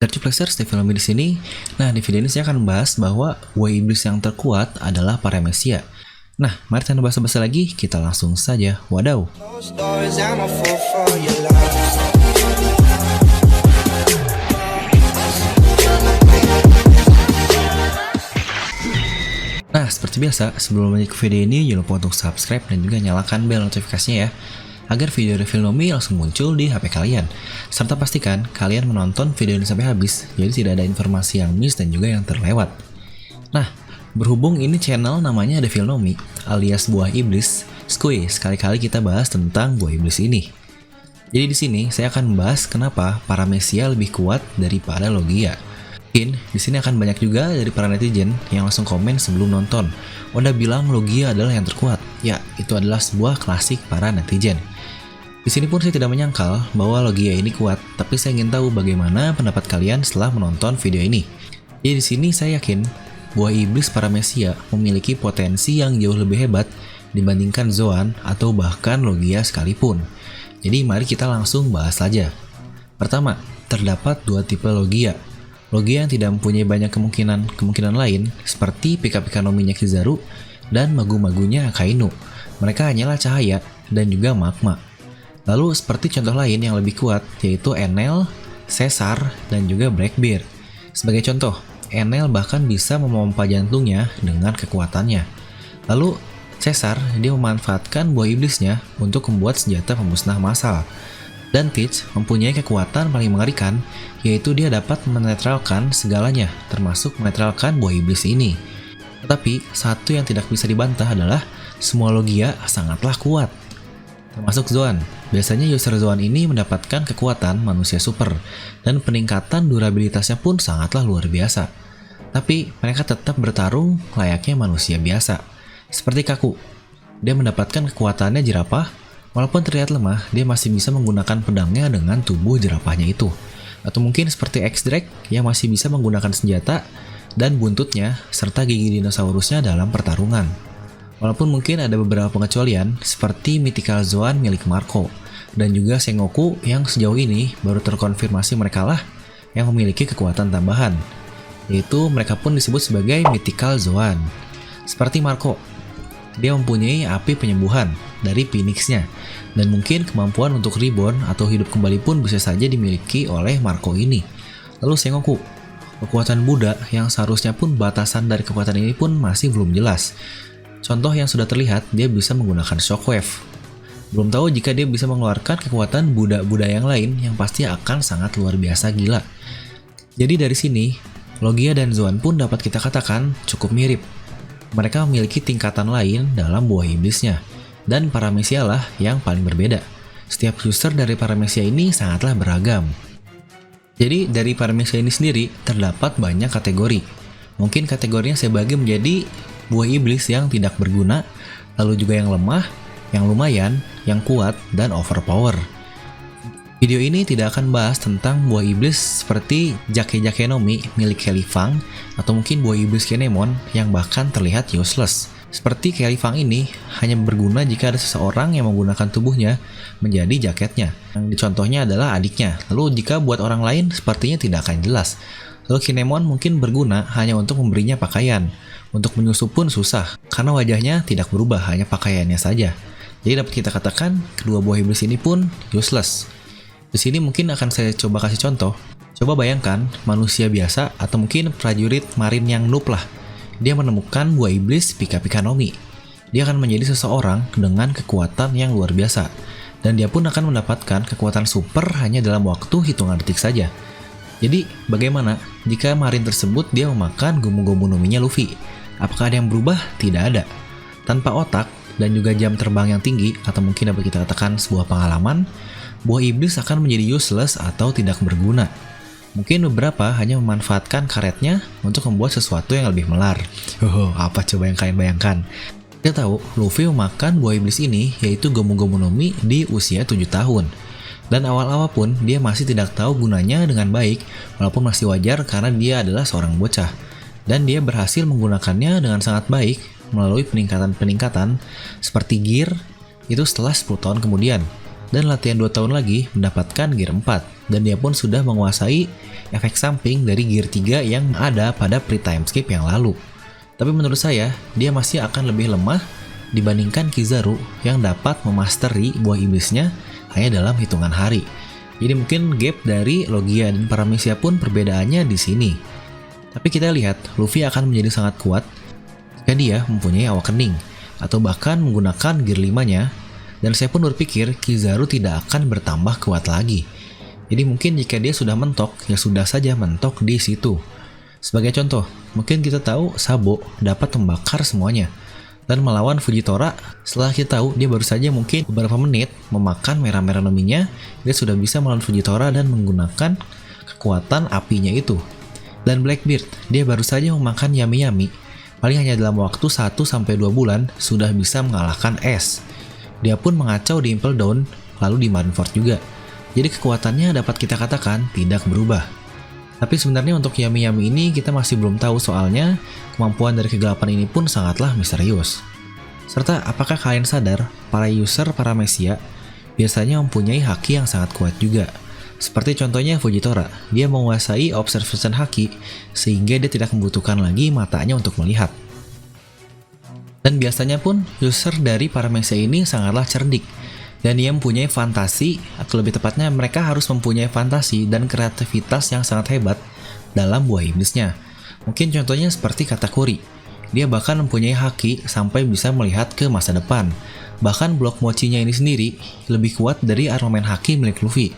Multiplexers di film di sini. Nah, di video ini saya akan membahas bahwa buah iblis yang terkuat adalah Paramecia. Nah, mari tanpa basa-basi lagi, kita langsung saja. Wadaw. Nah, seperti biasa, sebelum lanjut ke video ini, jangan lupa untuk subscribe dan juga nyalakan bel notifikasinya ya, agar video review Nomi langsung muncul di HP kalian. Serta pastikan kalian menonton video ini sampai habis, jadi tidak ada informasi yang miss dan juga yang terlewat. Nah, berhubung ini channel namanya The Filnomi, alias buah iblis, skuy, sekali-kali kita bahas tentang buah iblis ini. Jadi di sini saya akan membahas kenapa Paramecia lebih kuat daripada Logia. Mungkin di sini akan banyak juga dari para netizen yang langsung komen sebelum nonton. Udah bilang Logia adalah yang terkuat. Ya, itu adalah sebuah klasik para netizen. Di sini pun saya tidak menyangkal bahwa Logia ini kuat, tapi saya ingin tahu bagaimana pendapat kalian setelah menonton video ini. Jadi di sini saya yakin buah iblis Paramecia memiliki potensi yang jauh lebih hebat dibandingkan Zoan atau bahkan Logia sekalipun. Jadi mari kita langsung bahas saja. Pertama, terdapat dua tipe Logia. Logia yang tidak mempunyai banyak kemungkinan lain seperti Pika-Pika Nominya Kizaru dan Magu-Magunya Akainu. Mereka hanyalah cahaya dan juga magma. Lalu seperti contoh lain yang lebih kuat yaitu Enel, Caesar, dan juga Blackbeard. Sebagai contoh, Enel bahkan bisa memompa jantungnya dengan kekuatannya. Lalu Caesar dia memanfaatkan buah iblisnya untuk membuat senjata pemusnah massal. Dan Peach mempunyai kekuatan paling mengerikan, yaitu dia dapat menetralkan segalanya, termasuk menetralkan buah iblis ini. Tetapi, satu yang tidak bisa dibantah adalah semua Logia sangatlah kuat. Termasuk Zoan. Biasanya user Zoan ini mendapatkan kekuatan manusia super, dan peningkatan durabilitasnya pun sangatlah luar biasa. Tapi, mereka tetap bertarung layaknya manusia biasa. Seperti Kaku, dia mendapatkan kekuatannya jerapah. Walaupun terlihat lemah, dia masih bisa menggunakan pedangnya dengan tubuh jerapahnya itu. Atau mungkin seperti X-Drake yang masih bisa menggunakan senjata dan buntutnya serta gigi dinosaurusnya dalam pertarungan. Walaupun mungkin ada beberapa pengecualian seperti Mythical Zoan milik Marco dan juga Sengoku yang sejauh ini baru terkonfirmasi mereka lah yang memiliki kekuatan tambahan. Yaitu mereka pun disebut sebagai Mythical Zoan. Seperti Marco, dia mempunyai api penyembuhan dari Phoenix-nya, dan mungkin kemampuan untuk reborn atau hidup kembali pun bisa saja dimiliki oleh Marco ini. Lalu Sengoku, kekuatan Buddha yang seharusnya pun batasan dari kekuatan ini pun masih belum jelas. Contoh yang sudah terlihat, dia bisa menggunakan shockwave. Belum tahu jika dia bisa mengeluarkan kekuatan Buddha yang lain yang pasti akan sangat luar biasa gila. Jadi dari sini, Logia dan Zoan pun dapat kita katakan cukup mirip. Mereka memiliki tingkatan lain dalam buah iblisnya, dan Paramecia lah yang paling berbeda. Setiap user dari Paramecia ini sangatlah beragam. Jadi dari Paramecia ini sendiri terdapat banyak kategori. Mungkin kategorinya saya bagi menjadi buah iblis yang tidak berguna, lalu juga yang lemah, yang lumayan, yang kuat, dan overpower. Video ini tidak akan bahas tentang buah iblis seperti Jake-Jake Nomi milik Kelly Fang atau mungkin buah iblis Kinemon yang bahkan terlihat useless. Seperti Kelly Fang ini hanya berguna jika ada seseorang yang menggunakan tubuhnya menjadi jaketnya. Yang dicontohnya adalah adiknya. Lalu jika buat orang lain sepertinya tidak akan jelas. Lalu Kinemon mungkin berguna hanya untuk memberinya pakaian. Untuk menyusup pun susah karena wajahnya tidak berubah, hanya pakaiannya saja. Jadi dapat kita katakan kedua buah iblis ini pun useless. Di sini mungkin akan saya coba kasih contoh. Coba bayangkan manusia biasa atau mungkin prajurit marin yang noob lah. Dia menemukan buah iblis Pika-Pika Nomi. Dia akan menjadi seseorang dengan kekuatan yang luar biasa. Dan dia pun akan mendapatkan kekuatan super hanya dalam waktu hitungan detik saja. Jadi bagaimana jika marin tersebut dia memakan Gomu-Gomu Nominya Luffy? Apakah ada yang berubah? Tidak ada. Tanpa otak dan juga jam terbang yang tinggi atau mungkin dapat kita katakan sebuah pengalaman, buah iblis akan menjadi useless atau tidak berguna. Mungkin beberapa hanya memanfaatkan karetnya untuk membuat sesuatu yang lebih melar. Apa coba yang kalian bayangkan? Kita tahu, Luffy memakan buah iblis ini yaitu Gomu-Gomu Nomi di usia 7 tahun. Dan awal-awal pun dia masih tidak tahu gunanya dengan baik, walaupun masih wajar karena dia adalah seorang bocah. Dan dia berhasil menggunakannya dengan sangat baik melalui peningkatan-peningkatan seperti gear itu setelah 10 tahun kemudian. Dan latihan 2 tahun lagi mendapatkan gear 4. dan dia pun sudah menguasai efek samping dari Gear 3 yang ada pada pre-time skip yang lalu. Tapi menurut saya, dia masih akan lebih lemah dibandingkan Kizaru yang dapat memasteri buah iblisnya hanya dalam hitungan hari. Jadi mungkin gap dari Logia dan Paramecia pun perbedaannya di sini. Tapi kita lihat, Luffy akan menjadi sangat kuat jika dia mempunyai awakening, atau bahkan menggunakan Gear 5-nya, dan saya pun berpikir Kizaru tidak akan bertambah kuat lagi. Jadi mungkin jika dia sudah mentok, ya sudah saja mentok di situ. Sebagai contoh, mungkin kita tahu Sabo dapat membakar semuanya, dan melawan Fujitora, setelah kita tahu dia baru saja mungkin beberapa menit memakan merah-merah nominya, dia sudah bisa melawan Fujitora dan menggunakan kekuatan apinya itu. Dan Blackbeard, dia baru saja memakan Yami-Yami, paling hanya dalam waktu 1-2 bulan sudah bisa mengalahkan S. Dia pun mengacau di Impel Down, lalu di Marineford juga. Jadi kekuatannya dapat kita katakan tidak berubah. Tapi sebenarnya untuk Yami-Yami ini kita masih belum tahu, soalnya kemampuan dari kegelapan ini pun sangatlah misterius. Serta apakah kalian sadar para user Paramecia biasanya mempunyai haki yang sangat kuat juga. Seperti contohnya Fujitora, dia menguasai observation haki sehingga dia tidak membutuhkan lagi matanya untuk melihat. Dan biasanya pun user dari Paramecia ini sangatlah cerdik. Dan dia mempunyai fantasi, atau lebih tepatnya mereka harus mempunyai fantasi dan kreativitas yang sangat hebat dalam buah iblisnya. Mungkin contohnya seperti Katakuri. Dia bahkan mempunyai haki sampai bisa melihat ke masa depan. Bahkan blok mochinya ini sendiri lebih kuat dari armamen haki milik Luffy.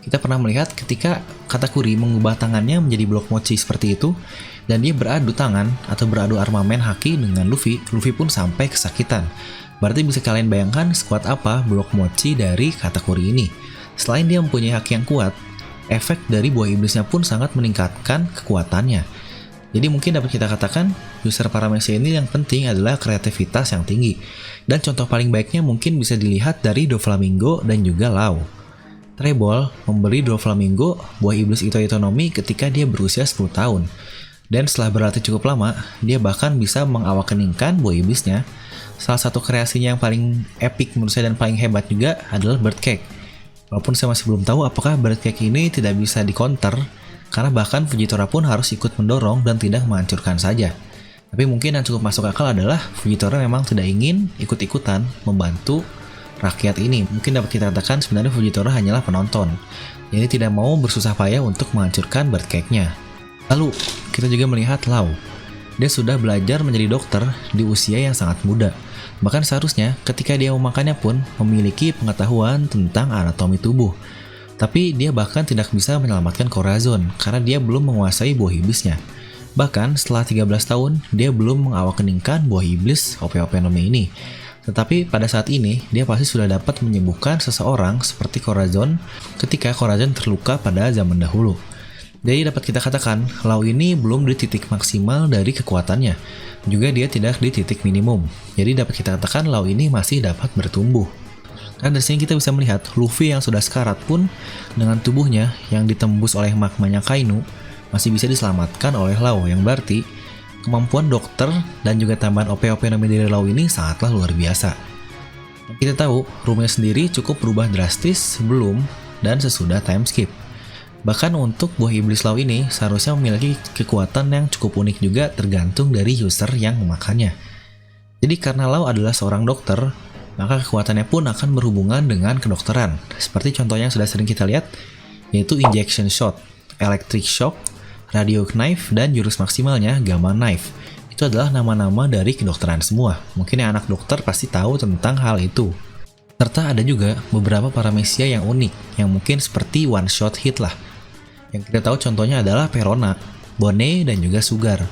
Kita pernah melihat ketika Katakuri mengubah tangannya menjadi blok mochi seperti itu, dan dia beradu tangan atau beradu armamen haki dengan Luffy, Luffy pun sampai kesakitan. Berarti bisa kalian bayangkan sekuat apa blok mochi dari Katakuri ini. Selain dia mempunyai haki yang kuat, efek dari buah iblisnya pun sangat meningkatkan kekuatannya. Jadi mungkin dapat kita katakan, user Paramecia ini yang penting adalah kreativitas yang tinggi. Dan contoh paling baiknya mungkin bisa dilihat dari Doflamingo dan juga Law. Trebol memberi Doflamingo buah iblis Ito-Itonomi ketika dia berusia 10 tahun. Dan setelah berlatih cukup lama, dia bahkan bisa mengawakeningkan buah iblisnya. Salah satu kreasinya yang paling epic menurut saya dan paling hebat juga adalah Bird Cake. Walaupun saya masih belum tahu apakah Bird Cake ini tidak bisa di-counter, karena bahkan Fujitora pun harus ikut mendorong dan tidak menghancurkan saja. Tapi mungkin yang cukup masuk akal adalah Fujitora memang tidak ingin ikut-ikutan membantu rakyat ini. Mungkin dapat kita katakan sebenarnya Fujitora hanyalah penonton, jadi tidak mau bersusah payah untuk menghancurkan Bird Cake-nya. Lalu, kita juga melihat Law. Dia sudah belajar menjadi dokter di usia yang sangat muda. Bahkan seharusnya ketika dia memakannya pun memiliki pengetahuan tentang anatomi tubuh. Tapi dia bahkan tidak bisa menyelamatkan Corazon karena dia belum menguasai buah iblisnya. Bahkan setelah 13 tahun, dia belum mengawakeningkan buah iblis OP-OP Nome ini. Tetapi pada saat ini, dia pasti sudah dapat menyembuhkan seseorang seperti Corazon ketika Corazon terluka pada zaman dahulu. Jadi dapat kita katakan, Law ini belum di titik maksimal dari kekuatannya. Juga dia tidak di titik minimum. Jadi dapat kita katakan Law ini masih dapat bertumbuh. Dan dari sini kita bisa melihat Luffy yang sudah sekarat pun dengan tubuhnya yang ditembus oleh magmanya Kainu masih bisa diselamatkan oleh Law, yang berarti kemampuan dokter dan juga tambahan OP-OP Nome dari Law ini sangatlah luar biasa. Dan kita tahu roomnya sendiri cukup berubah drastis sebelum dan sesudah time skip. Bahkan untuk buah iblis Law ini seharusnya memiliki kekuatan yang cukup unik juga tergantung dari user yang memakannya. Jadi karena Law adalah seorang dokter, maka kekuatannya pun akan berhubungan dengan kedokteran. Seperti contohnya yang sudah sering kita lihat, yaitu injection shot, electric shock, radio knife, dan jurus maksimalnya gamma knife. Itu adalah nama-nama dari kedokteran semua. Mungkin yang anak dokter pasti tahu tentang hal itu. Serta ada juga beberapa Paramecia yang unik, yang mungkin seperti one shot hit lah. Yang kita tahu contohnya adalah Perona, Bonnet, dan juga Sugar.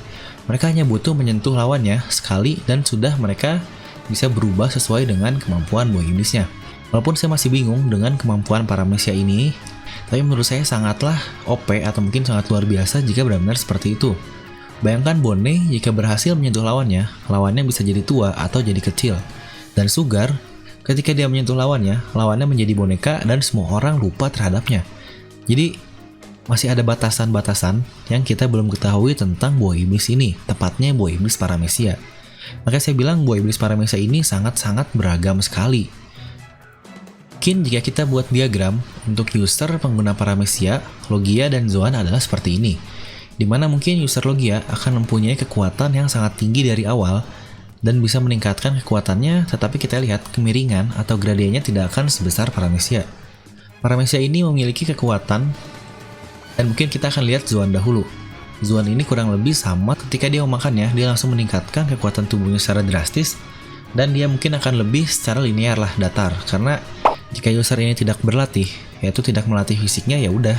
Mereka hanya butuh menyentuh lawannya sekali dan sudah mereka bisa berubah sesuai dengan kemampuan buah iblisnya. Walaupun saya masih bingung dengan kemampuan Paramecia ini, tapi menurut saya sangatlah OP atau mungkin sangat luar biasa jika benar-benar seperti itu. Bayangkan Bonnet jika berhasil menyentuh lawannya, lawannya bisa jadi tua atau jadi kecil. Dan Sugar, ketika dia menyentuh lawannya, lawannya menjadi boneka dan semua orang lupa terhadapnya. Jadi masih ada batasan-batasan yang kita belum ketahui tentang buah iblis ini, tepatnya buah iblis Paramecia. Makanya saya bilang buah iblis Paramecia ini sangat-sangat beragam sekali. Mungkin jika kita buat diagram untuk user pengguna Paramecia, Logia, dan Zoan adalah seperti ini. Dimana mungkin user Logia akan mempunyai kekuatan yang sangat tinggi dari awal dan bisa meningkatkan kekuatannya, tetapi kita lihat kemiringan atau gradiennya tidak akan sebesar Paramecia. Paramecia ini memiliki kekuatan dan mungkin kita akan lihat Zoan dahulu. Zoan ini kurang lebih sama, ketika dia memakannya, dia langsung meningkatkan kekuatan tubuhnya secara drastis dan dia mungkin akan lebih secara linear lah, datar, karena jika user ini tidak berlatih, yaitu tidak melatih fisiknya, ya udah,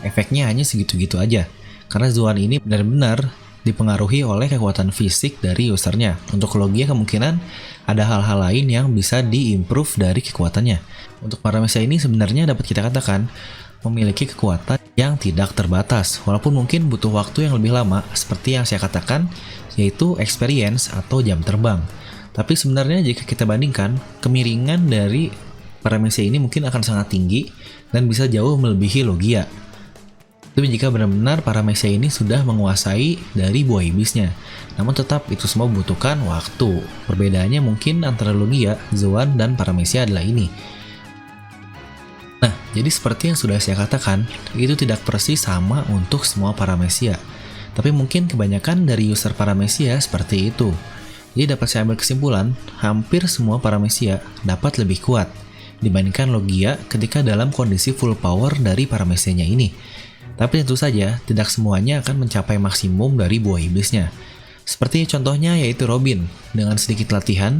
efeknya hanya segitu-gitu aja. Karena Zoan ini benar-benar dipengaruhi oleh kekuatan fisik dari usernya. Untuk Logia kemungkinan ada hal-hal lain yang bisa diimprove dari kekuatannya. Untuk Paramecia ini sebenarnya dapat kita katakan memiliki kekuatan yang tidak terbatas, walaupun mungkin butuh waktu yang lebih lama, seperti yang saya katakan, yaitu experience atau jam terbang. Tapi sebenarnya jika kita bandingkan, kemiringan dari Paramecia ini mungkin akan sangat tinggi dan bisa jauh melebihi Logia. Tapi jika benar-benar Paramecia ini sudah menguasai dari buah iblisnya. Namun tetap itu semua membutuhkan waktu. Perbedaannya mungkin antara Logia, Zoan, dan Paramecia adalah ini. Nah, jadi seperti yang sudah saya katakan, itu tidak persis sama untuk semua Paramecia. Tapi mungkin kebanyakan dari user Paramecia seperti itu. Jadi dapat saya ambil kesimpulan, hampir semua Paramecia dapat lebih kuat dibandingkan Logia ketika dalam kondisi full power dari Paramecianya ini. Tapi tentu saja, tidak semuanya akan mencapai maksimum dari buah iblisnya. Seperti contohnya yaitu Robin, dengan sedikit latihan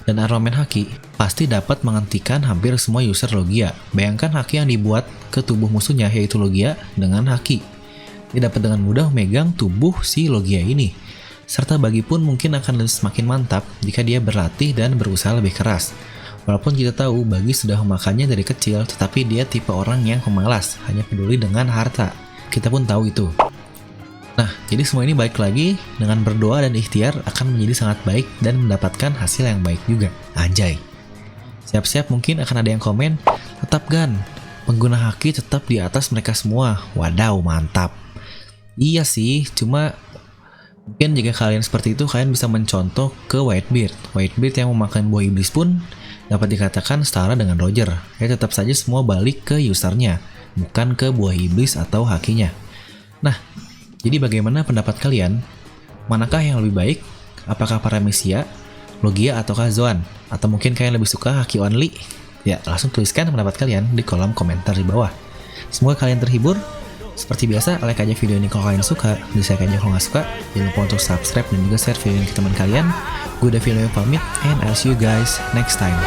dan armamen haki, pasti dapat menghentikan hampir semua user Logia. Bayangkan haki yang dibuat ke tubuh musuhnya yaitu Logia dengan haki. Dia dapat dengan mudah memegang tubuh si Logia ini. Serta Bagi pun mungkin akan semakin mantap jika dia berlatih dan berusaha lebih keras. Walaupun kita tahu Bagi sudah memakannya dari kecil, tetapi dia tipe orang yang pemalas, hanya peduli dengan harta. Kita pun tahu itu. Nah, jadi semua ini balik lagi dengan berdoa dan ikhtiar akan menjadi sangat baik dan mendapatkan hasil yang baik juga. Anjay. Siap-siap mungkin akan ada yang komen, tetap Gan, pengguna haki tetap di atas mereka semua. Wadaw, mantap. Iya sih, cuma mungkin jika kalian seperti itu, kalian bisa mencontoh ke Whitebeard. Whitebeard yang memakan buah iblis pun dapat dikatakan setara dengan Roger. Ya tetap saja semua balik ke usernya, bukan ke buah iblis atau hakinya. Nah, jadi bagaimana pendapat kalian? Manakah yang lebih baik? Apakah Paramecia, Logia, ataukah Zoan? Atau mungkin kalian lebih suka haki only? Ya, langsung tuliskan pendapat kalian di kolom komentar di bawah. Semoga kalian terhibur. Seperti biasa, like aja video ini kalau kalian suka, dislike aja kalau nggak suka. Jangan lupa untuk subscribe dan juga share video ini ke teman kalian. Gue Davilo pamit, and I'll see you guys next time.